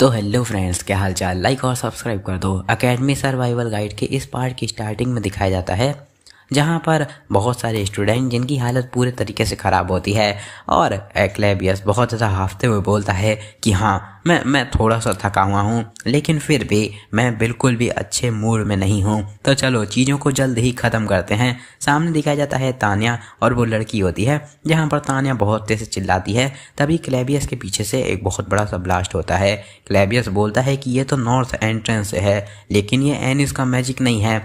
तो hello friends, क्या हाल चाल। लाइक और सब्सक्राइब कर दो। एकेडमी सर्वाइवल गाइड के इस पार्ट की स्टार्टिंग में दिखाया जाता है जहां पर बहुत सारे स्टूडेंट जिनकी हालत पूरे तरीके से ख़राब होती है और एक्लेबियस बहुत ज़्यादा हांफते हुए बोलता है कि हाँ मैं थोड़ा सा थका हुआ हूँ, लेकिन फिर भी मैं बिल्कुल भी अच्छे मूड में नहीं हूँ। तो चलो चीज़ों को जल्द ही ख़त्म करते हैं। सामने दिखाया जाता है तान्या और वो लड़की होती है जहाँ पर तान्या बहुत तेज से चिल्लाती है। तभी क्लेबियस के पीछे से एक बहुत बड़ा सा ब्लास्ट होता है। क्लेबियस बोलता है कि ये तो नॉर्थ एंट्रेंस से है, लेकिन ये एनिस का मैजिक नहीं है।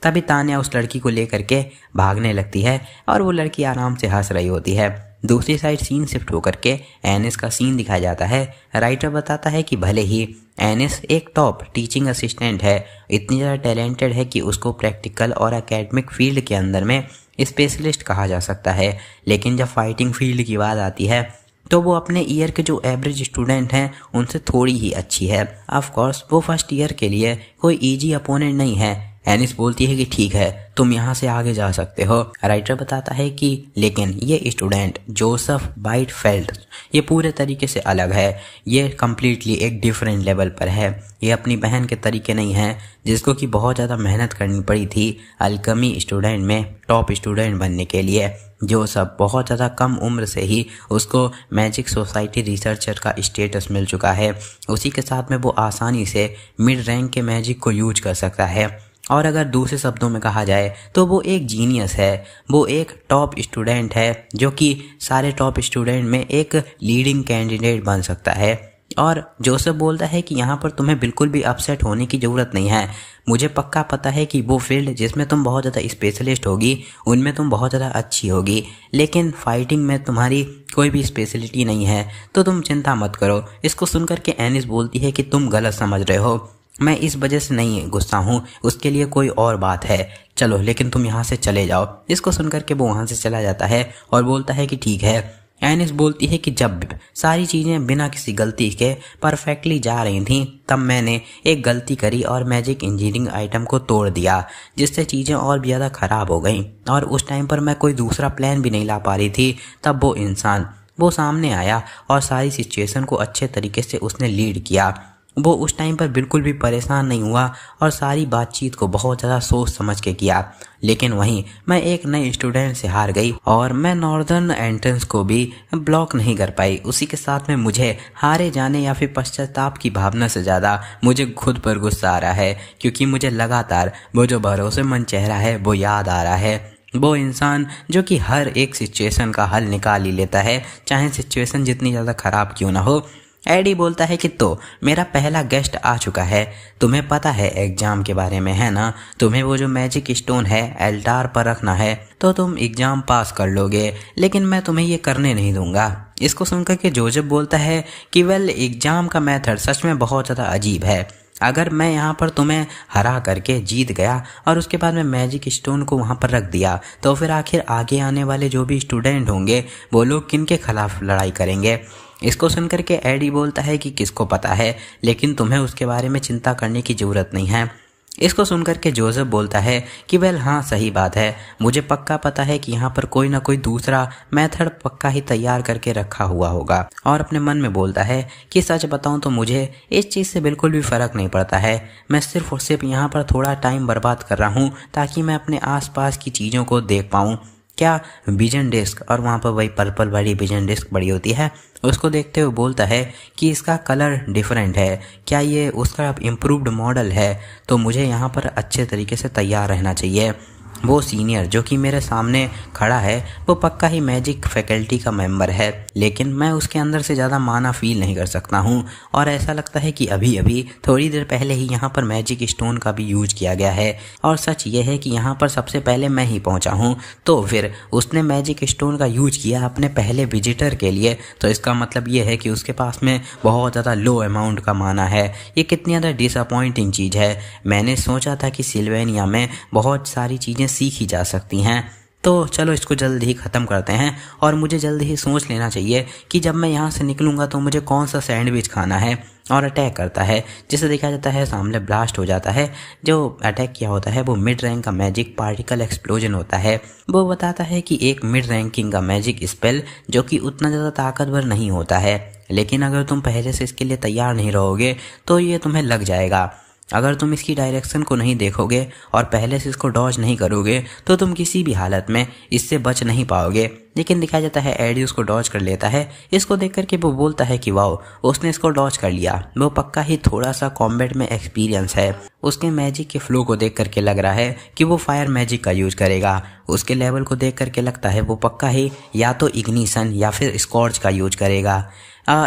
तभी तान्या उस लड़की को लेकर के भागने लगती है और वो लड़की आराम से हंस रही होती है। दूसरी साइड सीन शिफ्ट होकर के एनिस का सीन दिखाया जाता है। राइटर बताता है कि भले ही एनिस एक टॉप टीचिंग असिस्टेंट है, इतनी ज़्यादा टैलेंटेड है कि उसको प्रैक्टिकल और एकेडमिक फील्ड के अंदर में स्पेशलिस्ट कहा जा सकता है, लेकिन जब फाइटिंग फील्ड की बात आती है तो वो अपने ईयर के जो एवरेज स्टूडेंट हैं उनसे थोड़ी ही अच्छी है। ऑफ कोर्स वो फर्स्ट ईयर के लिए कोई इजी अपोनेंट नहीं है। एनिस बोलती है कि ठीक है, तुम यहाँ से आगे जा सकते हो। राइटर बताता है कि लेकिन ये स्टूडेंट जोसेफ बाइटफेल्ड ये पूरे तरीके से अलग है। ये कम्प्लीटली एक डिफरेंट लेवल पर है। ये अपनी बहन के तरीके नहीं है जिसको कि बहुत ज़्यादा मेहनत करनी पड़ी थी अल्केमी स्टूडेंट में टॉप स्टूडेंट बनने के लिए। जोसेफ बहुत ज़्यादा कम उम्र से ही उसको मैजिक सोसाइटी रिसर्चर का स्टेटस मिल चुका है। उसी के साथ में वो आसानी से मिड रैंक के मैजिक को यूज कर सकता है। और अगर दूसरे शब्दों में कहा जाए तो वो एक जीनियस है। वो एक टॉप स्टूडेंट है जो कि सारे टॉप स्टूडेंट में एक लीडिंग कैंडिडेट बन सकता है। और जोसेफ बोलता है कि यहाँ पर तुम्हें बिल्कुल भी अपसेट होने की ज़रूरत नहीं है। मुझे पक्का पता है कि वो फील्ड जिसमें तुम बहुत ज़्यादा स्पेशलिस्ट होगी उनमें तुम बहुत ज़्यादा अच्छी होगी, लेकिन फाइटिंग में तुम्हारी कोई भी स्पेशलिटी नहीं है, तो तुम चिंता मत करो। इसको सुनकर के एनिस बोलती है कि तुम गलत समझ रहे हो, मैं इस वजह से नहीं गुस्सा हूँ, उसके लिए कोई और बात है। चलो लेकिन तुम यहाँ से चले जाओ। इसको सुनकर के वो वहाँ से चला जाता है और बोलता है कि ठीक है। एनिस बोलती है कि जब सारी चीज़ें बिना किसी गलती के परफेक्टली जा रही थीं तब मैंने एक गलती करी और मैजिक इंजीनियरिंग आइटम को तोड़ दिया, जिससे चीज़ें और भी ज़्यादा ख़राब हो गई। और उस टाइम पर मैं कोई दूसरा प्लान भी नहीं ला पा रही थी। तब वो इंसान वो सामने आया और सारी सिचुएशन को अच्छे तरीके से उसने लीड किया। वो उस टाइम पर बिल्कुल भी परेशान नहीं हुआ और सारी बातचीत को बहुत ज़्यादा सोच समझ के किया। लेकिन वहीं मैं एक नए स्टूडेंट से हार गई और मैं नॉर्दर्न एंट्रेंस को भी ब्लॉक नहीं कर पाई। उसी के साथ में मुझे हारे जाने या फिर पश्चाताप की भावना से ज़्यादा मुझे खुद पर गुस्सा आ रहा है, क्योंकि मुझे लगातार वो जो भरोसेमंद चेहरा है वो याद आ रहा है। वो इंसान जो कि हर एक सिचुएशन का हल निकाल ही लेता है, चाहे सिचुएशन जितनी ज़्यादा ख़राब क्यों ना हो। एडी बोलता है कि तो मेरा पहला गेस्ट आ चुका है। तुम्हें पता है एग्ज़ाम के बारे में, है ना? तुम्हें वो जो मैजिक स्टोन है एल्टार पर रखना है तो तुम एग्ज़ाम पास कर लोगे, लेकिन मैं तुम्हें ये करने नहीं दूंगा। इसको सुनकर के जोसेफ बोलता है कि वेल, एग्ज़ाम का मेथड सच में बहुत ज़्यादा अजीब है। अगर मैं यहाँ पर तुम्हें हरा करके जीत गया और उसके बाद मैं मैजिक स्टोन को वहाँ पर रख दिया, तो फिर आखिर आगे आने वाले जो भी स्टूडेंट होंगे वो लोग किन के खिलाफ लड़ाई करेंगे? इसको सुनकर के एडी बोलता है कि किसको पता है, लेकिन तुम्हें उसके बारे में चिंता करने की ज़रूरत नहीं है। इसको सुनकर के जोसेफ बोलता है कि वेल हाँ, सही बात है, मुझे पक्का पता है कि यहाँ पर कोई ना कोई दूसरा मेथड पक्का ही तैयार करके रखा हुआ होगा। और अपने मन में बोलता है कि सच बताऊँ तो मुझे इस चीज़ से बिल्कुल भी फ़र्क नहीं पड़ता है। मैं सिर्फ और सिर्फ यहाँ पर थोड़ा टाइम बर्बाद कर रहा हूँ ताकि मैं अपने आसपास की चीज़ों को देख पाऊँ। क्या विजन डिस्क, और वहाँ पर वही पर्पल वाली विजन डिस्क बड़ी होती है, उसको देखते हुए बोलता है कि इसका कलर डिफरेंट है। क्या ये उसका इम्प्रूव्ड मॉडल है? तो मुझे यहाँ पर अच्छे तरीके से तैयार रहना चाहिए। वो सीनियर जो कि मेरे सामने खड़ा है वो पक्का ही मैजिक फैकल्टी का मेंबर है, लेकिन मैं उसके अंदर से ज़्यादा माना फील नहीं कर सकता हूँ। और ऐसा लगता है कि अभी अभी थोड़ी देर पहले ही यहाँ पर मैजिक स्टोन का भी यूज किया गया है। और सच ये है कि यहाँ पर सबसे पहले मैं ही पहुँचा हूँ, तो फिर उसने मैजिक स्टोन का यूज किया अपने पहले विजिटर के लिए, तो इसका मतलब ये है कि उसके पास में बहुत ज़्यादा लो अमाउंट का माना है। ये कितनी ज़्यादा डिसअपॉइंटिंग चीज़ है। मैंने सोचा था कि सिल्वेनिया में बहुत सारी चीज़ें सीखी जा सकती हैं। तो चलो इसको जल्द ही ख़त्म करते हैं और मुझे जल्द ही सोच लेना चाहिए कि जब मैं यहाँ से निकलूँगा तो मुझे कौन सा सैंडविच खाना है। और अटैक करता है, जिसे देखा जाता है सामने ब्लास्ट हो जाता है। जो अटैक किया होता है वो मिड रैंक का मैजिक पार्टिकल एक्सप्लोजन होता है। वो बताता है कि एक मिड रैंकिंग का मैजिक स्पेल जो कि उतना ज़्यादा ताकतवर नहीं होता है, लेकिन अगर तुम पहले से इसके लिए तैयार नहीं रहोगे तो ये तुम्हें लग जाएगा। अगर तुम इसकी डायरेक्शन को नहीं देखोगे और पहले से इसको डॉज नहीं करोगे तो तुम किसी भी हालत में इससे बच नहीं पाओगे। लेकिन दिखाया जाता है एडी उसको डॉज कर लेता है। इसको देख करके वो बोलता है कि वाओ, उसने इसको डॉज कर लिया, वो पक्का ही थोड़ा सा कॉम्बैट में एक्सपीरियंस है। उसके मैजिक के फ्लो को देख करके लग रहा है कि वो फायर मैजिक का यूज करेगा। उसके लेवल को देख करके लगता है वो पक्का ही या तो इग्निशन या फिर स्कॉर्च का यूज करेगा।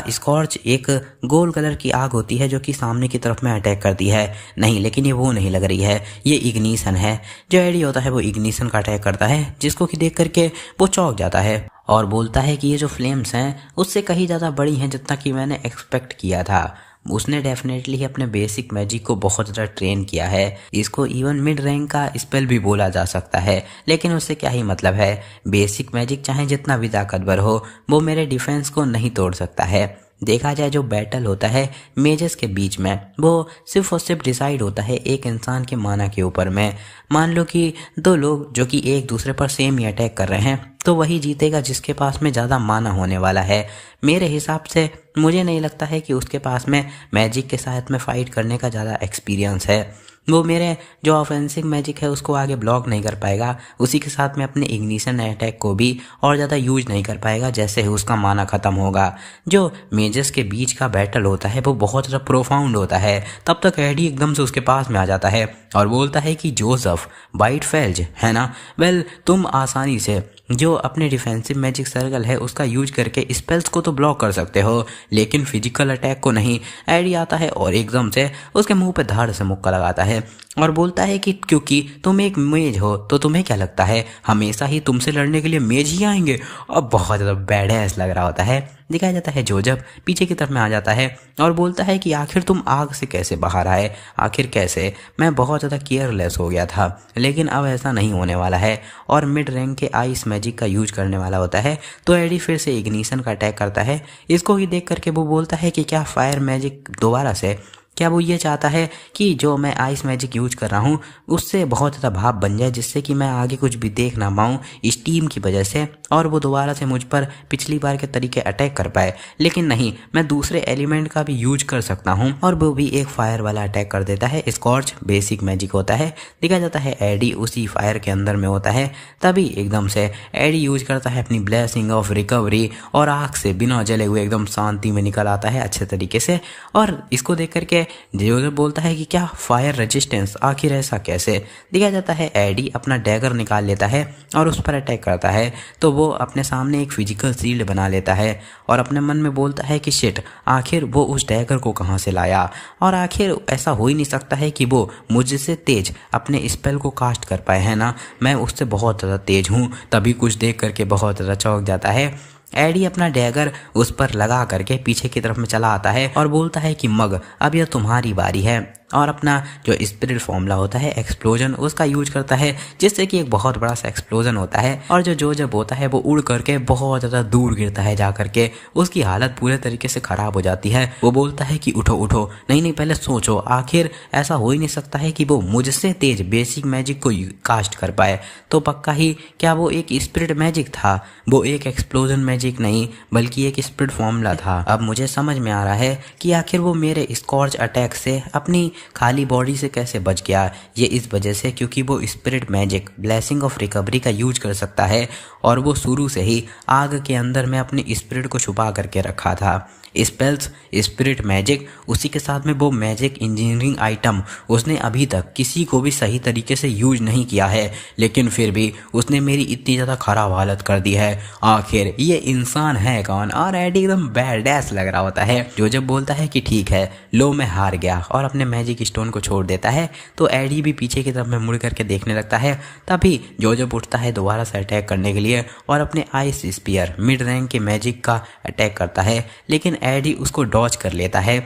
स्कॉर्च एक गोल्ड कलर की आग होती है जो कि सामने की तरफ में अटैक करती है। नहीं, लेकिन ये वो नहीं लग रही है, ये इग्निशन है। जो एडी होता है वो इग्निशन का अटैक करता है, जिसको कि देख करके वो चौंक जाता है और बोलता है कि ये जो फ्लेम्स हैं उससे कहीं ज़्यादा बड़ी हैं जितना कि मैंने एक्सपेक्ट किया था। उसने डेफिनेटली अपने बेसिक मैजिक को बहुत ज़्यादा ट्रेन किया है। इसको इवन मिड रैंक का स्पेल भी बोला जा सकता है, लेकिन उससे क्या ही मतलब है। बेसिक मैजिक चाहे जितना भी ताकतवर हो वो मेरे डिफेंस को नहीं तोड़ सकता है। देखा जाए जो बैटल होता है मेजेस के बीच में वो सिर्फ और सिर्फ डिसाइड होता है एक इंसान के माना के ऊपर में। मान लो कि दो लोग जो कि एक दूसरे पर सेम ही अटैक कर रहे हैं तो वही जीतेगा जिसके पास में ज़्यादा माना होने वाला है। मेरे हिसाब से मुझे नहीं लगता है कि उसके पास में मैजिक के साथ में फ़ाइट करने का ज़्यादा एक्सपीरियंस है। वो मेरे जो ऑफेंसिव मैजिक है उसको आगे ब्लॉक नहीं कर पाएगा, उसी के साथ में अपने इग्निशन अटैक को भी और ज़्यादा यूज नहीं कर पाएगा जैसे ही उसका माना ख़त्म होगा। जो मेजर्स के बीच का बैटल होता है वो बहुत ज़्यादा प्रोफाउंड होता है। तब तक एडी एकदम से उसके पास में आ जाता है और बोलता है कि जोसेफ वाइटफेल्ज है ना, वेल तुम आसानी से जो अपने डिफेंसिव मैजिक सर्कल है उसका यूज करके स्पेल्स को तो ब्लॉक कर सकते हो लेकिन फिजिकल अटैक को नहीं। एडी आता है और एकदम से उसके मुंह पे धाड़ से मुक्का लगाता है और बोलता है कि क्योंकि तुम एक मेज हो तो तुम्हें क्या लगता है हमेशा ही तुमसे लड़ने के लिए मेज ही आएंगे। और बहुत ज़्यादा बैडएस लग रहा होता है। दिखाया जाता है जोसेफ पीछे की तरफ में आ जाता है और बोलता है कि आखिर तुम आग से कैसे बाहर आए, आखिर कैसे। मैं बहुत ज़्यादा केयरलेस हो गया था लेकिन अब ऐसा नहीं होने वाला है। और मिड रैंक के आइस मैजिक का यूज करने वाला होता है तो एडी फिर से इग्निशन का अटैक करता है। इसको ही देख करके वो बोलता है कि क्या फायर मैजिक दोबारा से, क्या वो ये चाहता है कि जो मैं आइस मैजिक यूज कर रहा हूँ उससे बहुत ज़्यादा भाप बन जाए जिससे कि मैं आगे कुछ भी देख ना पाऊँ स्टीम की वजह से और वो दोबारा से मुझ पर पिछली बार के तरीके अटैक कर पाए। लेकिन नहीं, मैं दूसरे एलिमेंट का भी यूज कर सकता हूँ और वो भी एक फायर वाला अटैक कर देता है। स्कॉर्च बेसिक मैजिक होता है। देखा जाता है एडी उसी फायर के अंदर में होता है। तभी एकदम से एडी यूज करता है अपनी ब्लेसिंग ऑफ रिकवरी और आग से बिना जले हुए एकदम शांति में निकल आता है अच्छे तरीके से। और इसको देख करके जोसेफ बोलता है कि क्या फायर रेजिस्टेंस, आखिर ऐसा कैसे। दिखाया जाता है एडी अपना डैगर निकाल लेता है और उस पर अटैक करता है तो वो अपने सामने एक फिजिकल शील्ड बना लेता है और अपने मन में बोलता है कि शिट, आखिर वो उस डैगर को कहाँ से लाया और आखिर ऐसा हो ही नहीं सकता है कि वो मुझसे तेज अपने स्पेल को कास्ट कर पाए, है ना, मैं उससे बहुत ज़्यादा तेज हूँ। तभी कुछ देख करके बहुत ज़्यादा चौंक जाता है। एडी अपना डैगर उस पर लगा करके पीछे की तरफ में चला आता है और बोलता है कि मग, अब यह तुम्हारी बारी है। और अपना जो स्पिरिट फॉर्मूला होता है एक्सप्लोजन उसका यूज करता है जिससे कि एक बहुत बड़ा सा एक्सप्लोजन होता है और जो जोसेफ होता है वो उड़ करके बहुत ज़्यादा दूर गिरता है जा करके। उसकी हालत पूरे तरीके से ख़राब हो जाती है। वो बोलता है कि उठो उठो, नहीं पहले सोचो, आखिर ऐसा हो ही नहीं सकता है कि वो मुझसे तेज बेसिक मैजिक को कास्ट कर पाए। तो पक्का ही क्या वो एक स्पिरिट मैजिक था, वो एक एक्सप्लोजन मैजिक नहीं बल्कि एक स्पिरिट फॉर्मूला था। अब मुझे समझ में आ रहा है कि आखिर वो मेरे स्कॉर्च अटैक से अपनी खाली बॉडी से कैसे बच गया। ये इस वजह से क्योंकि वो spirit magic blessing of recovery का यूज कर सकता है और वो शुरू से ही आग के अंदर में अपनी स्पिरिट को छुपा करके रखा था। स्पेल्स, स्पिरिट मैजिक, उसी के साथ में वो मैजिक इंजीनियरिंग आइटम उसने अभी तक किसी को भी सही तरीके से यूज नहीं किया है, लेकिन फिर भी उसने मेरी इतनी ज़्यादा ख़राब हालत कर दी है। आखिर ये इंसान है कौन। और एडी एकदम बैडएस लग रहा होता है। जोसेफ बोलता है कि ठीक है, लो मैं हार गया और अपने मैजिक स्टोन को छोड़ देता है। तो एडी भी पीछे की तरफ में मुड़ करके देखने लगता है। तभी जोसेफ उठता है दोबारा से अटैक करने के लिए और अपने आइस स्पीयर मिड रैंक के मैजिक का अटैक करता है, लेकिन एडी उसको डॉज कर लेता है।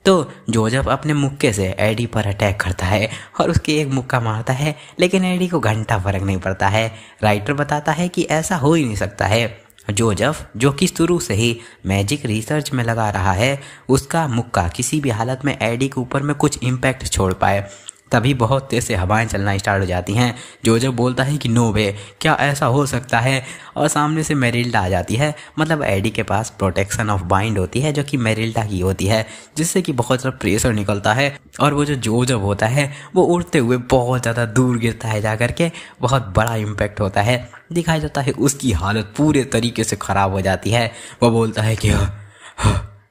तो जोसेफ अपने मुक्के से एडी पर अटैक करता है और उसके एक मुक्का मारता है, लेकिन एडी को घंटा फर्क नहीं पड़ता है। राइटर बताता है कि ऐसा हो ही नहीं सकता है। जोजफ, जो कि शुरू से ही मैजिक रिसर्च में लगा रहा है, उसका मुक्का किसी भी हालत में एडी के ऊपर में कुछ इम्पैक्ट छोड़ पाए। तभी बहुत तेज से हवाएं चलना स्टार्ट हो जाती हैं। जोजफ बोलता है कि नो वे, क्या ऐसा हो सकता है? और सामने से मेरिल्डा आ जाती है। मतलब एडी के पास प्रोटेक्शन ऑफ बाइंड होती है जो कि मेरिल्डा की होती है, जिससे कि बहुत ज़्यादा प्रेशर निकलता है और वो जो जोजफ होता है वो उड़ते हुए बहुत ज़्यादा दूर गिरता है जा करके। बहुत बड़ा इम्पैक्ट होता है। दिखाया जाता है उसकी हालत पूरे तरीके से ख़राब हो जाती है। वो बोलता है कि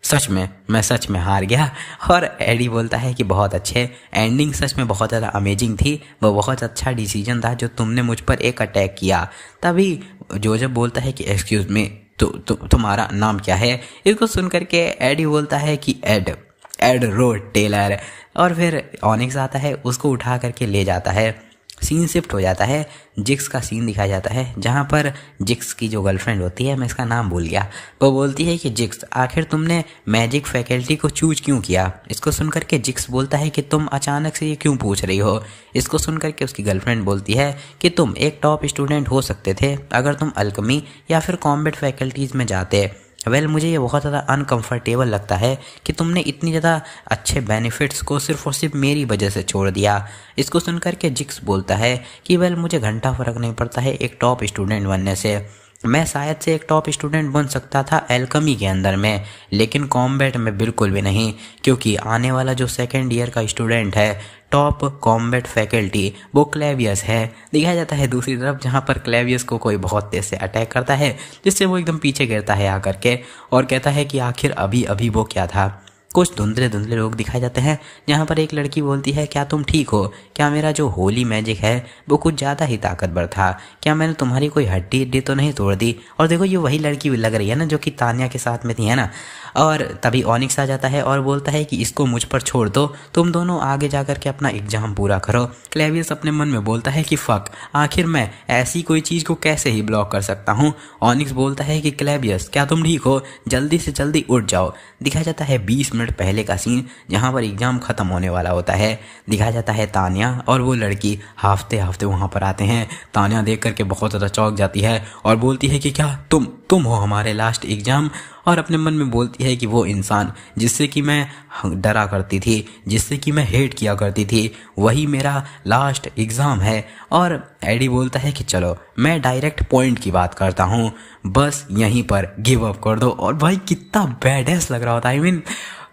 सच में मैं सच में हार गया। और एडी बोलता है कि बहुत अच्छे, एंडिंग सच में बहुत ज़्यादा अमेजिंग थी। वो बहुत अच्छा डिसीजन था जो तुमने मुझ पर एक अटैक किया। तभी जोजफ बोलता है कि एक्सक्यूज़ मी, तुम्हारा नाम क्या है? इसको सुन करके एडी बोलता है कि एड रोड टेलर। और फिर ऑनिक्स आता है, उसको उठा करके ले जाता है। सीन शिफ्ट हो जाता है, जिक्स का सीन दिखाया जाता है, जहाँ पर जिक्स की जो गर्लफ्रेंड होती है, मैं इसका नाम भूल गया, वो बोलती है कि जिक्स, आखिर तुमने मैजिक फैकल्टी को चूज क्यों किया? इसको सुनकर के जिक्स बोलता है कि तुम अचानक से ये क्यों पूछ रही हो? इसको सुनकर के उसकी गर्लफ्रेंड बोलती है कि तुम एक टॉप स्टूडेंट हो सकते थे अगर तुम अल्केमी या फिर कॉम्बैट फैकल्टीज़ में जाते। मुझे ये बहुत ज़्यादा अनकंफर्टेबल लगता है कि तुमने इतनी ज़्यादा अच्छे बेनिफिट्स को सिर्फ और सिर्फ मेरी वजह से छोड़ दिया। इसको सुनकर के जिक्स बोलता है कि मुझे घंटा फ़र्क नहीं पड़ता है एक टॉप स्टूडेंट बनने से। मैं शायद से एक टॉप स्टूडेंट बन सकता था एल्केमी के अंदर में, लेकिन कॉम्बैट में बिल्कुल भी नहीं, क्योंकि आने वाला जो सेकेंड ईयर का स्टूडेंट है टॉप कॉम्बैट फैकल्टी, वो क्लेवियस है। दिखाया जाता है दूसरी तरफ, जहाँ पर क्लेवियस को कोई बहुत तेज से अटैक करता है, जिससे वो एकदम पीछे गिरता है आकर के और कहता है कि आखिर अभी अभी वो क्या था। कुछ धुंधले धुंधले लोग दिखाए जाते हैं, जहाँ पर एक लड़की बोलती है, क्या तुम ठीक हो? क्या मेरा जो होली मैजिक है वो कुछ ज़्यादा ही ताकतवर था? क्या मैंने तुम्हारी कोई हड्डी तो नहीं तोड़ दी? और देखो ये वही लड़की लग रही है ना जो कि तान्या के साथ में थी, है ना। और तभी ऑनिक्स आ जाता है और बोलता है कि इसको मुझ पर छोड़ दो, तुम दोनों आगे जा कर के अपना एग्जाम पूरा करो। क्लेवियस अपने मन में बोलता है कि फक, आखिर मैं ऐसी कोई चीज़ को कैसे ही ब्लॉक कर सकता हूँ। ऑनिक्स बोलता है कि क्लेवियस, क्या तुम ठीक हो? जल्दी से जल्दी उठ जाओ। दिखाया जाता है 20 मिनट पहले का सीन, जहाँ पर एग्जाम खत्म होने वाला होता है। दिखाया जाता है तान्या और वो लड़की हाफते हाफते वहाँ पर आते हैं। तान्या देख करके बहुत ज़्यादा चौंक जाती है और बोलती है कि क्या तुम हो हमारे लास्ट एग्जाम? और अपने मन में बोलती है कि वो इंसान जिससे कि मैं डरा करती थी, जिससे कि मैं हेट किया करती थी, वही मेरा लास्ट एग्ज़ाम है। और एडी बोलता है कि चलो मैं डायरेक्ट पॉइंट की बात करता हूँ, बस यहीं पर गिव अप कर दो। और भाई कितना बैडेस लग रहा होता है, I mean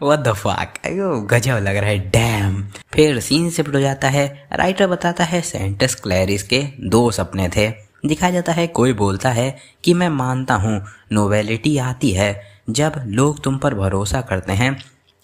what the fuck, गजब लग रहा है, डैम। फिर सीन शिफ्ट हो जाता है। राइटर बताता है सेंटस क्लैरिस के 2 सपने थे। दिखाया जाता है कोई बोलता है कि मैं मानता हूँ नोवेलिटी आती है जब लोग तुम पर भरोसा करते हैं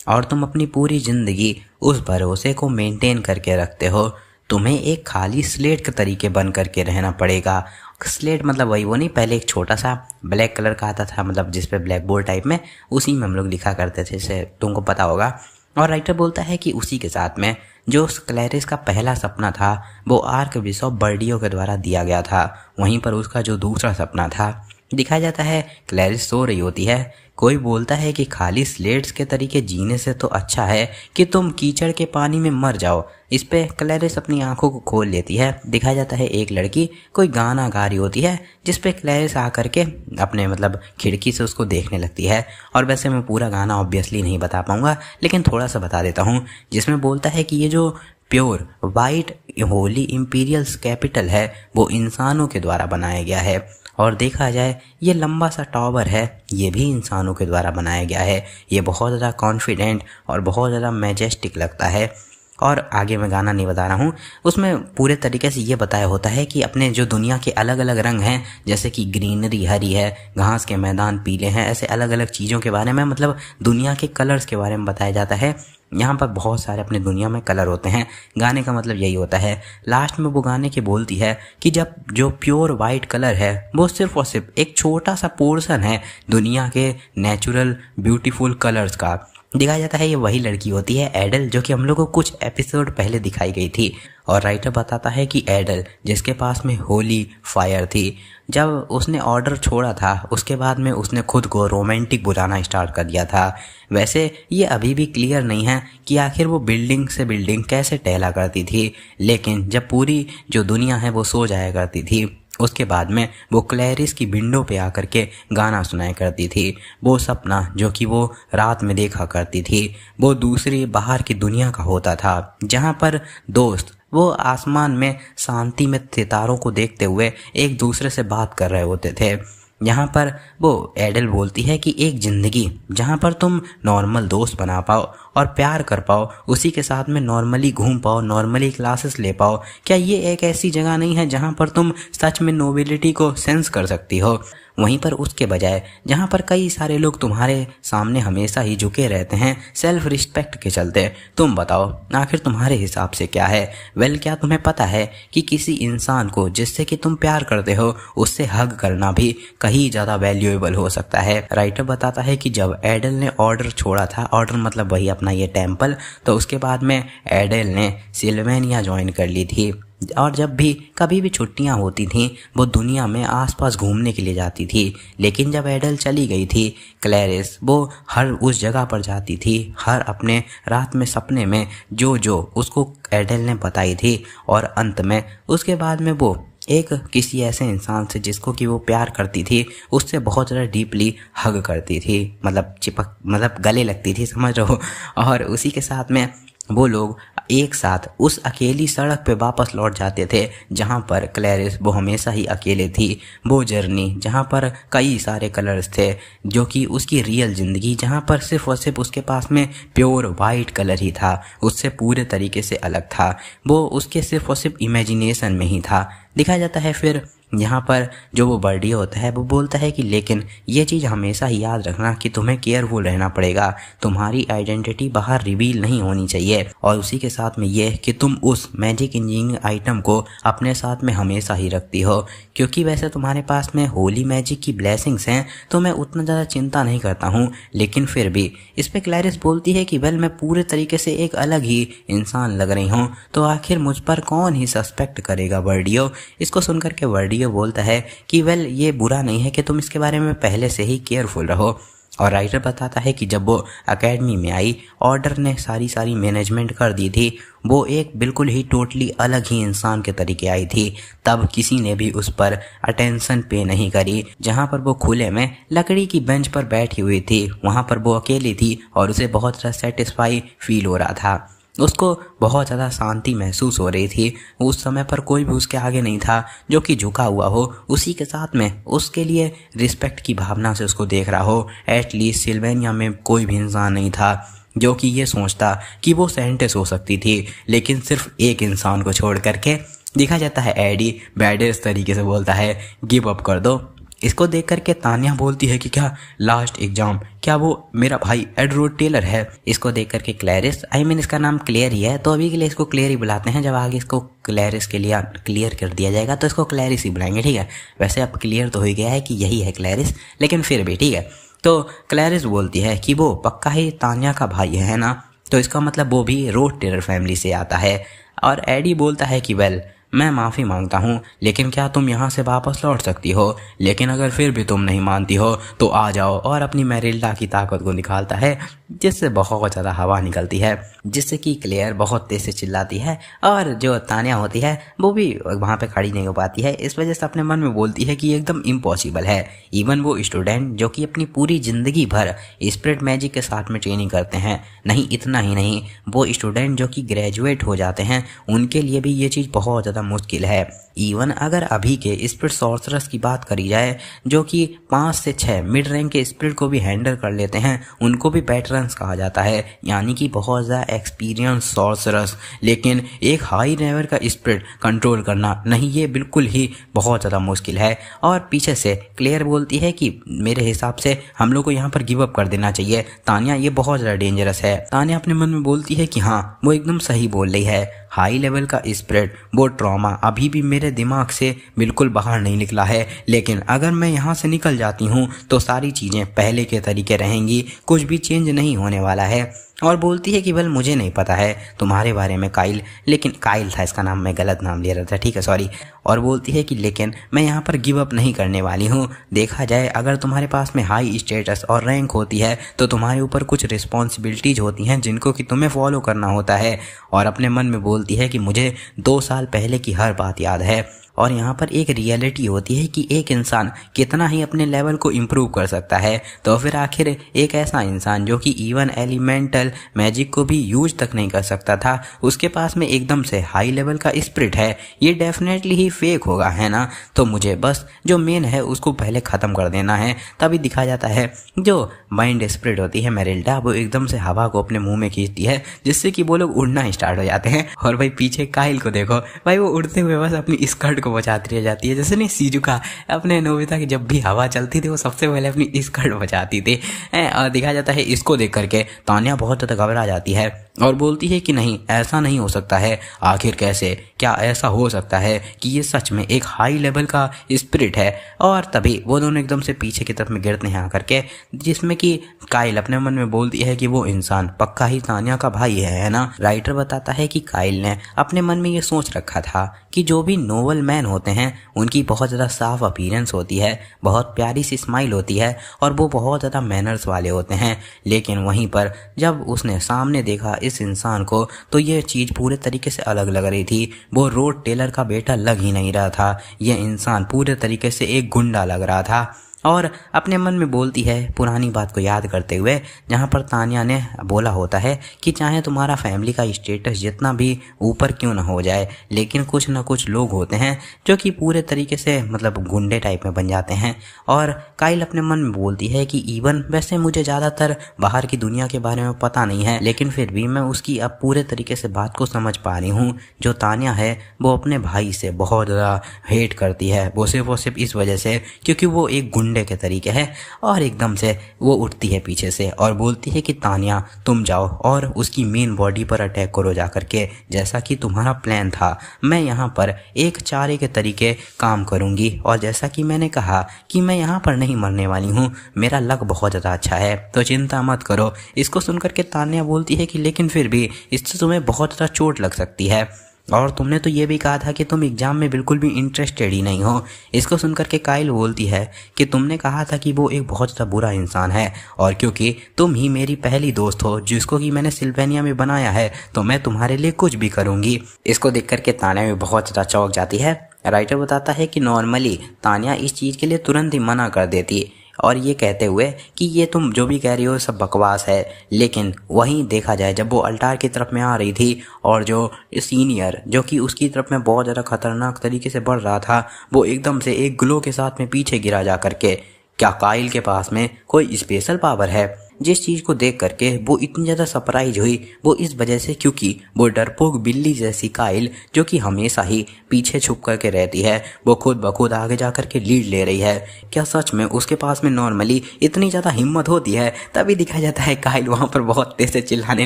और तुम अपनी पूरी ज़िंदगी उस भरोसे को मेंटेन करके रखते हो। तुम्हें एक खाली स्लेट के तरीके बन करके रहना पड़ेगा। स्लेट मतलब वही वो नहीं, पहले एक छोटा सा ब्लैक कलर का आता था, मतलब जिस पे ब्लैक बोर्ड टाइप में, उसी में हम लोग लिखा करते थे, जैसे तुमको पता होगा। और राइटर बोलता है कि उसी के साथ में जो क्लैरिस का पहला सपना था वो आर्क बिशप बर्डियो के द्वारा दिया गया था, वहीं पर उसका जो दूसरा सपना था। दिखाया जाता है क्लैरिस सो रही होती है। कोई बोलता है कि खाली स्लेट्स के तरीके जीने से तो अच्छा है कि तुम कीचड़ के पानी में मर जाओ। इस पे क्लैरिस अपनी आंखों को खोल लेती है। दिखाया जाता है एक लड़की कोई गाना गा रही होती है, जिस पे क्लैरिस आकर के अपने मतलब खिड़की से उसको देखने लगती है। और वैसे मैं पूरा गाना ऑब्वियसली नहीं बता पाऊंगा, लेकिन थोड़ा सा बता देता हूँ, जिसमें बोलता है कि ये जो प्योर वाइट होली इंपीरियल्स कैपिटल है वो इंसानों के द्वारा बनाया गया है। और देखा जाए ये लंबा सा टावर है, ये भी इंसानों के द्वारा बनाया गया है। ये बहुत ज़्यादा कॉन्फिडेंट और बहुत ज़्यादा मैजेस्टिक लगता है। और आगे मैं गाना नहीं बता रहा हूँ, उसमें पूरे तरीके से ये बताया होता है कि अपने जो दुनिया के अलग अलग रंग हैं, जैसे कि ग्रीनरी हरी है, घास के मैदान पीले हैं, ऐसे अलग अलग चीज़ों के बारे में, मतलब दुनिया के कलर्स के बारे में बताया जाता है। यहाँ पर बहुत सारे अपने दुनिया में कलर होते हैं। गाने का मतलब यही होता है। लास्ट में वो गाने की बोलती है कि जब जो प्योर वाइट कलर है वो सिर्फ और सिर्फ एक छोटा सा पोर्शन है दुनिया के नेचुरल ब्यूटीफुल कलर्स का। दिखाया जाता है ये वही लड़की होती है एडल, जो कि हम लोग को कुछ एपिसोड पहले दिखाई गई थी। और राइटर बताता है कि एडल जिसके पास में होली फायर थी, जब उसने ऑर्डर छोड़ा था उसके बाद में उसने खुद को रोमांटिक बुलाना स्टार्ट कर दिया था। वैसे ये अभी भी क्लियर नहीं है कि आखिर वो बिल्डिंग से बिल्डिंग कैसे टहला करती थी, लेकिन जब पूरी जो दुनिया है वो सो जाया करती थी उसके बाद में वो क्लैरिस की विंडो पे आकर के गाना सुनाया करती थी। वो सपना जो कि वो रात में देखा करती थी वो दूसरी बाहर की दुनिया का होता था, जहाँ पर दोस्त वो आसमान में शांति में सितारों को देखते हुए एक दूसरे से बात कर रहे होते थे। यहाँ पर वो एडल बोलती है कि एक ज़िंदगी जहाँ पर तुम नॉर्मल दोस्त बना पाओ और प्यार कर पाओ, उसी के साथ में नॉर्मली घूम पाओ, नॉर्मली क्लासेस ले पाओ, क्या ये एक ऐसी जगह नहीं है जहाँ पर तुम सच में नोबिलिटी को सेंस कर सकती हो? वहीं पर उसके बजाय जहाँ पर कई सारे लोग तुम्हारे सामने हमेशा ही झुके रहते हैं सेल्फ रिस्पेक्ट के चलते, तुम बताओ आखिर तुम्हारे हिसाब से क्या है? वेल, क्या तुम्हें पता है कि किसी इंसान को जिससे कि तुम प्यार करते हो उससे हग करना भी कहीं ज़्यादा वैल्यूएबल हो सकता है। राइटर बताता है कि जब एडल ने ऑर्डर छोड़ा था, ऑर्डर मतलब वही अपना ये टेम्पल, तो उसके बाद में एडल ने सिल्वेनिया ज्वाइन कर ली थी और जब भी कभी भी छुट्टियां होती थीं वो दुनिया में आसपास घूमने के लिए जाती थी। लेकिन जब एडल चली गई थी, क्लैरिस वो हर उस जगह पर जाती थी, हर अपने रात में सपने में जो उसको एडल ने बताई थी, और अंत में उसके बाद में वो एक किसी ऐसे इंसान से जिसको कि वो प्यार करती थी उससे बहुत ज़्यादा डीपली हग करती थी, मतलब गले लगती थी, समझ रहे हो। और उसी के साथ में वो लोग एक साथ उस अकेली सड़क पे वापस लौट जाते थे जहाँ पर क्लैरिस वो हमेशा ही अकेले थी। वो जर्नी जहाँ पर कई सारे कलर्स थे, जो कि उसकी रियल ज़िंदगी जहाँ पर सिर्फ और सिर्फ उसके पास में प्योर वाइट कलर ही था, उससे पूरे तरीके से अलग था। वो उसके सिर्फ और सिर्फ इमेजिनेशन में ही था। दिखाया जाता है फिर यहाँ पर जो वो बर्डी होता है वो बोलता है कि लेकिन ये चीज़ हमेशा ही याद रखना कि तुम्हें केयरफुल रहना पड़ेगा, तुम्हारी आइडेंटिटी बाहर रिवील नहीं होनी चाहिए, और उसी के साथ में ये कि तुम उस मैजिक इंजीनियरिंग आइटम को अपने साथ में हमेशा ही रखती हो, क्योंकि वैसे तुम्हारे पास में होली मैजिक की ब्लेसिंग्स हैं तो मैं उतना ज़्यादा चिंता नहीं करता हूँ, लेकिन फिर भी। इस पर क्लैरिस बोलती है कि वेल, मैं पूरे तरीके से एक अलग ही इंसान लग रही हूँ, तो आखिर मुझ पर कौन ही सस्पेक्ट करेगा वर्डियो। इसको सुनकर के वर्डियो बोलता है कि वेल, ये बुरा नहीं है कि तुम इसके बारे में पहले से ही केयरफुल रहो। और राइटर बताता है कि जब वो एकेडमी में आई, ऑर्डर ने सारी मैनेजमेंट कर दी थी, वो एक बिल्कुल ही टोटली अलग ही इंसान के तरीके आई थी। तब किसी ने भी उस पर अटेंशन पे नहीं करी। जहाँ पर वो खुले में लकड़ी की बेंच पर बैठी हुई थी, वहाँ पर वो अकेली थी और उसे बहुत ज़्यादा सेटिस्फाई फील हो रहा था। उसको बहुत ज़्यादा शांति महसूस हो रही थी। उस समय पर कोई भी उसके आगे नहीं था जो कि झुका हुआ हो, उसी के साथ में उसके लिए रिस्पेक्ट की भावना से उसको देख रहा हो। एटलीस्ट सिल्वेनिया में कोई भी इंसान नहीं था जो कि ये सोचता कि वो साइंटिस्ट हो सकती थी, लेकिन सिर्फ एक इंसान को छोड़ करके। देखा जाता है एडी बैडर इस तरीके से बोलता है, गिव अप कर दो। इसको देख करके तानिया बोलती है कि क्या लास्ट एग्जाम, क्या वो मेरा भाई एडवर्ड टेलर है? इसको देख करके क्लैरिस, इसका नाम क्लियर ही है, तो अभी के लिए इसको क्लियर ही बुलाते हैं, जब आगे इसको क्लैरिस के लिए क्लियर कर दिया जाएगा तो इसको क्लैरिस ही बुलाएंगे, ठीक है। वैसे अब क्लियर तो हो गया है कि यही है क्लैरिस, लेकिन फिर भी ठीक है। तो क्लैरिस बोलती है कि वो पक्का ही तानिया का भाई है ना, तो इसका मतलब वो भी रोड टेलर फैमिली से आता है। और एडी बोलता है कि वेल, मैं माफ़ी मांगता हूँ, लेकिन क्या तुम यहाँ से वापस लौट सकती हो? लेकिन अगर फिर भी तुम नहीं मानती हो तो आ जाओ। और अपनी मैरिल्डा की ताकत को निकालता है, जिससे बहुत ज़्यादा हवा निकलती है, जिससे कि क्लेयर बहुत तेज से चिल्लाती है, और जो तानिया होती है वो भी वहाँ पे खड़ी नहीं हो पाती है। इस वजह से अपने मन में बोलती है कि ये एकदम इम्पॉसिबल है। इवन वो स्टूडेंट जो कि अपनी पूरी ज़िंदगी भर स्पिरिट मैजिक के साथ में ट्रेनिंग करते हैं, नहीं इतना ही नहीं, वो स्टूडेंट जो कि ग्रेजुएट हो जाते हैं, उनके लिए भी ये चीज़ बहुत ज़्यादा मुश्किल है। इवन अगर अभी के स्पिरिट सॉर्सरर्स की बात करी जाए, जो कि 5 से 6 मिड रैंक के स्पिरिट को भी हैंडल कर लेते हैं, उनको भी वेटरन्स कहा जाता है, यानी कि बहुत ज़्यादा एक्सपीरियंस सॉर्सरर्स। लेकिन एक हाई लेवल का स्पिरिट कंट्रोल करना, नहीं, ये बिल्कुल ही बहुत ज़्यादा मुश्किल है। और पीछे से क्लेयर बोलती है कि मेरे हिसाब से हम लोग को यहाँ पर गिव अप कर देना चाहिए, तानिया ये बहुत ज़्यादा डेंजरस है। तानिया अपने मन में बोलती है कि हाँ, वो एकदम सही बोल रही है। हाई लेवल का स्प्रेड, वो ट्रॉमा अभी भी मेरे दिमाग से बिल्कुल बाहर नहीं निकला है, लेकिन अगर मैं यहाँ से निकल जाती हूँ तो सारी चीज़ें पहले के तरीके रहेंगी, कुछ भी चेंज नहीं होने वाला है। और बोलती है कि वेल, मुझे नहीं पता है तुम्हारे बारे में काइल, लेकिन काइल था इसका नाम, मैं गलत नाम ले रहा था, ठीक है, सॉरी। और बोलती है कि लेकिन मैं यहाँ पर गिव अप नहीं करने वाली हूँ। देखा जाए, अगर तुम्हारे पास में हाई स्टेटस और रैंक होती है तो तुम्हारे ऊपर कुछ रिस्पॉन्सिबिलिटीज होती हैं जिनको कि तुम्हें फॉलो करना होता है। और अपने मन में बोलती है कि मुझे 2 साल पहले की हर बात याद है, और यहाँ पर एक रियलिटी होती है कि एक इंसान कितना ही अपने लेवल को इम्प्रूव कर सकता है। तो फिर आखिर एक ऐसा इंसान जो कि इवन एलिमेंटल मैजिक को भी यूज तक नहीं कर सकता था, उसके पास में एकदम से हाई लेवल का स्पिरिट है, ये डेफिनेटली ही फेक होगा, है ना। तो मुझे बस जो मेन है उसको पहले ख़त्म कर देना है। तभी दिखा जाता है जो माइंड स्पिरिट होती है मेरिल्डा, वो एकदम से हवा को अपने मुंह में खींचती है, जिससे कि वो लोग उड़ना स्टार्ट हो जाते हैं। और भाई पीछे काइल को देखो भाई, वो उड़ते हुए बस अपनी स्कर्ट को बचाती रह जाती है। जैसे नहीं शिजुका अपने नोबिता की जब भी हवा चलती थी वो सबसे पहले अपनी स्कर्ट बचाती थी। और दिखा जाता है इसको देख करके तान्या बहुत ज़्यादा घबरा जाती है और बोलती है कि नहीं, ऐसा नहीं हो सकता है। आखिर कैसे, क्या ऐसा हो सकता है कि ये सच में एक हाई लेवल का स्पिरिट है। और तभी वो दोनों एकदम से पीछे की तरफ में गिरते हैं आकर के, जिसमें कि काइल अपने मन में बोलती है कि वो इंसान पक्का ही तान्या का भाई है ना। राइटर बताता है कि काइल ने अपने मन में ये सोच रखा था कि जो भी नोबल मैन होते हैं उनकी बहुत ज़्यादा साफ अपीयरेंस होती है, बहुत प्यारी सी स्माइल होती है और वो बहुत ज़्यादा मैनर्स वाले होते हैं। लेकिन वहीं पर जब उसने सामने देखा इस इंसान को तो ये चीज़ पूरे तरीके से अलग लग रही थी। वो रोड टेलर का बेटा लग ही नहीं रहा था, ये इंसान पूरे तरीके से एक गुंडा लग रहा था। और अपने मन में बोलती है पुरानी बात को याद करते हुए, जहाँ पर तान्या ने बोला होता है कि चाहे तुम्हारा फैमिली का स्टेटस जितना भी ऊपर क्यों ना हो जाए, लेकिन कुछ ना कुछ लोग होते हैं जो कि पूरे तरीके से मतलब गुंडे टाइप में बन जाते हैं। और काइल अपने मन में बोलती है कि इवन वैसे मुझे ज़्यादातर बाहर की दुनिया के बारे में पता नहीं है, लेकिन फिर भी मैं उसकी अब पूरे तरीके से बात को समझ पा रही हूँ। जो तान्या है वो अपने भाई से बहुत ज़्यादा हेट करती है, वो सिर्फ इस वजह से क्योंकि वो एक के तरीके है। और एकदम से वो उठती है पीछे से और बोलती है कि तान्या तुम जाओ और उसकी मेन बॉडी पर अटैक करो जा करके, जैसा कि तुम्हारा प्लान था। मैं यहाँ पर एक चारे के तरीके काम करूँगी और जैसा कि मैंने कहा कि मैं यहाँ पर नहीं मरने वाली हूँ, मेरा लक बहुत ज़्यादा अच्छा है, तो चिंता मत करो। इसको सुनकर के तान्या बोलती है कि लेकिन फिर भी इससे तुम्हें बहुत ज़्यादा चोट लग सकती है और तुमने तो ये भी कहा था कि तुम एग्जाम में बिल्कुल भी इंटरेस्टेड ही नहीं हो। इसको सुनकर के काइल बोलती है कि तुमने कहा था कि वो एक बहुत ज़्यादा बुरा इंसान है और क्योंकि तुम ही मेरी पहली दोस्त हो जिसको कि मैंने सिल्वेनिया में बनाया है, तो मैं तुम्हारे लिए कुछ भी करूँगी। इसको देख करके तान्या भी बहुत ज़्यादा चौंक जाती है। राइटर बताता है कि नॉर्मली तान्या इस चीज़ के लिए तुरंत ही मना कर देती और ये कहते हुए कि ये तुम जो भी कह रही हो सब बकवास है। लेकिन वहीं देखा जाए जब वो अल्टार की तरफ में आ रही थी और जो सीनियर जो कि उसकी तरफ में बहुत ज़्यादा खतरनाक तरीके से बढ़ रहा था, वो एकदम से एक ग्लो के साथ में पीछे गिरा जा करके। क्या काइल के पास में कोई स्पेशल पावर है? जिस चीज़ को देख करके वो इतनी ज़्यादा सरप्राइज हुई वो इस वजह से क्योंकि वो डरपोक बिल्ली जैसी काइल जो कि हमेशा ही पीछे छुप करके रहती है, वो खुद ब खुद आगे जा करके लीड ले रही है। क्या सच में उसके पास में नॉर्मली इतनी ज़्यादा हिम्मत होती है? तभी दिखाया जाता है काइल वहाँ पर बहुत तेज से चिल्लाने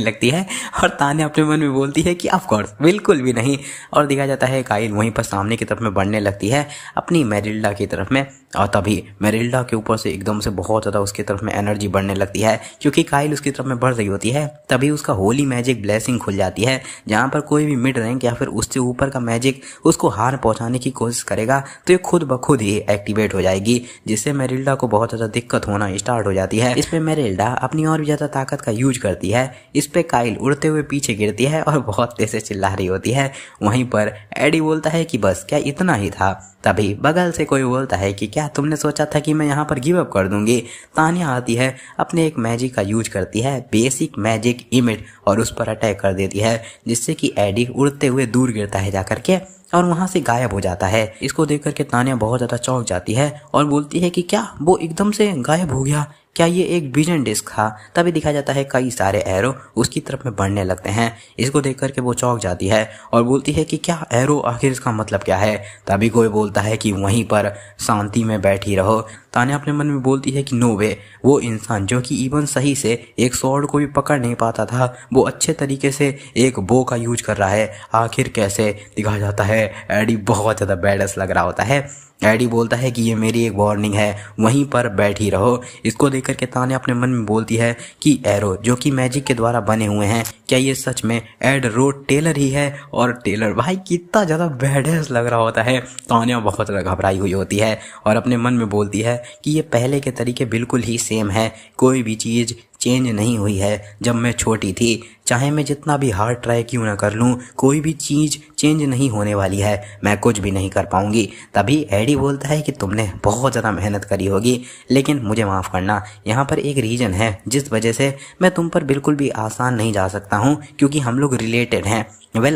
लगती है और तान्या अपने मन में बोलती है कि ऑफकोर्स बिल्कुल भी नहीं। और दिखाया जाता है काइल वहीं पर सामने की तरफ में बढ़ने लगती है अपनी मेरिल्डा की तरफ में, और तभी मेरिल्डा के ऊपर से एकदम से बहुत ज़्यादा उसकी तरफ में एनर्जी बढ़ने लगती है। क्योंकि काइल उसकी तरफ में बढ़ रही होती है तभी उसका होली मैजिक ब्लेसिंग खुल जाती है, जहाँ पर कोई भी मिड रैंक या फिर उससे ऊपर का मैजिक उसको हार पहुँचाने की कोशिश करेगा तो ये खुद ब खुद ही एक्टिवेट हो जाएगी, जिससे मेरिल्डा को बहुत ज़्यादा दिक्कत होना स्टार्ट हो जाती है। इस पे मेरिल्डा अपनी और भी ज़्यादा ताकत का यूज करती है। इस पे काइल उड़ते हुए पीछे गिरती है और बहुत तेज से चिल्ला रही होती है। वहीं पर एडी बोलता है कि बस क्या इतना ही था? तभी बगल से कोई बोलता है कि क्या तुमने सोचा था कि मैं यहाँ पर गिव अप कर दूंगी? तान्या आती है, अपने एक मैजिक का यूज करती है, बेसिक मैजिक इमिट, और उस पर अटैक कर देती है, जिससे कि एडी उड़ते हुए दूर गिरता है जाकर के और वहां से गायब हो जाता है। इसको देख करके तान्या बहुत ज़्यादा चौंक जाती है और बोलती है कि क्या वो एकदम से गायब हो गया? क्या ये एक विजन डिस्क था? तभी दिखाया जाता है कई सारे एरो उसकी तरफ में बढ़ने लगते हैं। इसको देख करके वो चौंक जाती है और बोलती है कि क्या एरो, आखिर इसका मतलब क्या है? तभी कोई बोलता है कि वहीं पर शांति में बैठी रहो। तान्या अपने मन में बोलती है कि नो वे, वो इंसान जो कि इवन सही से एक स्वॉर्ड को भी पकड़ नहीं पाता था, वो अच्छे तरीके से एक बो का यूज कर रहा है। आखिर कैसे? दिखाया जाता है एडी बहुत ज़्यादा बैडस लग रहा होता है। एडी बोलता है कि ये मेरी एक वार्निंग है, वहीं पर बैठी रहो। इसको देख करके तान्या अपने मन में बोलती है कि एरो जो कि मैजिक के द्वारा बने हुए हैं, क्या ये सच में एड रोड टेलर ही है? और टेलर भाई कितना ज़्यादा बैडस लग रहा होता है। तान्या बहुत ज़्यादा घबराई हुई होती है और अपने मन में बोलती है कि ये पहले के तरीके बिल्कुल ही सेम है, कोई भी चीज़ चेंज नहीं हुई है जब मैं छोटी थी। चाहे मैं जितना भी हार्ड ट्राई क्यों ना कर लूँ, कोई भी चीज़ चेंज नहीं होने वाली है, मैं कुछ भी नहीं कर पाऊंगी। तभी एडी बोलता है कि तुमने बहुत ज़्यादा मेहनत करी होगी, लेकिन मुझे माफ़ करना, यहाँ पर एक रीज़न है जिस वजह से मैं तुम पर बिल्कुल भी आसान नहीं जा सकता हूँ, क्योंकि हम लोग रिलेटेड हैं।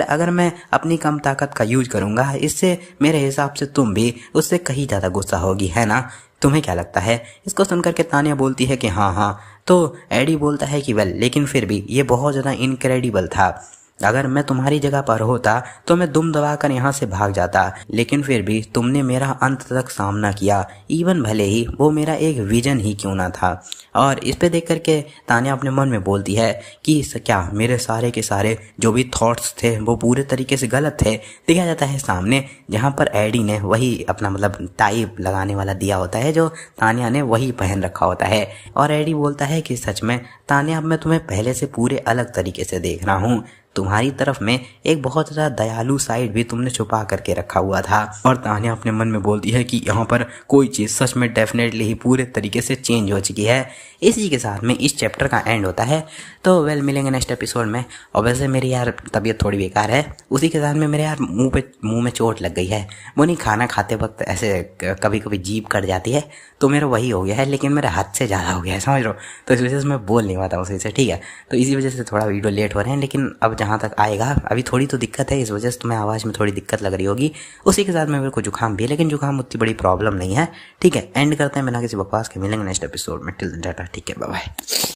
अगर मैं अपनी कम ताकत का यूज करूँगा, इससे मेरे हिसाब से तुम भी उससे कहीं ज़्यादा गुस्सा होगी, है ना? तुम्हें क्या लगता है? इसको सुनकर के तानिया बोलती है कि हाँ हाँ। तो एडी बोलता है कि लेकिन फिर भी ये बहुत ज़्यादा इनक्रेडिबल था। अगर मैं तुम्हारी जगह पर होता तो मैं दुम दबाकर यहाँ से भाग जाता, लेकिन फिर भी तुमने मेरा अंत तक सामना किया, इवन भले ही वो मेरा एक विजन ही क्यों ना था। और इस पे देख करके तानिया अपने मन में बोलती है कि क्या मेरे सारे के सारे जो भी थॉट्स थे वो पूरे तरीके से गलत थे। देखा जाता है सामने जहाँ पर एडी ने वही अपना टाई लगाने वाला दिया होता है जो तानिया ने वही पहन रखा होता है, और एडी बोलता है कि सच में तानिया, अब मैं तुम्हें पहले से पूरे अलग तरीके से देख रहा हूँ। तुम्हारी तरफ में एक बहुत ज़्यादा दयालु साइड भी तुमने छुपा करके रखा हुआ था। और तानिया अपने मन में बोलती है कि यहाँ पर कोई चीज़ सच में डेफिनेटली ही पूरे तरीके से चेंज हो चुकी है। इसी के साथ में इस चैप्टर का एंड होता है। तो मिलेंगे नेक्स्ट एपिसोड में। और वैसे मेरी यार तबीयत थोड़ी बेकार है, उसी के साथ में मेरे यार मुंह में चोट लग गई है। वो नहीं, खाना खाते वक्त ऐसे कभी कभी जीभ कट जाती है, तो मेरा वही हो गया है, लेकिन मेरे हाथ से ज़्यादा हो गया है, समझ रहे हो? तो इस वजह से मैं बोल नहीं पाता हूँ सही से, ठीक है? तो इसी वजह से थोड़ा वीडियो लेट हो रहे हैं, लेकिन अब जहाँ तक आएगा अभी थोड़ी तो दिक्कत है, इस वजह से तुम्हें आवाज़ में थोड़ी दिक्कत लग रही होगी। उसी के साथ में मेरे को जुकाम भी है, लेकिन जुकाम उतनी बड़ी प्रॉब्लम नहीं है, ठीक है? एंड करते हैं बिना किसी बकवास के। मिलेंगे नेक्स्ट एपिसोड में। टिल देन टाटा, ठीक है, बाय बाय।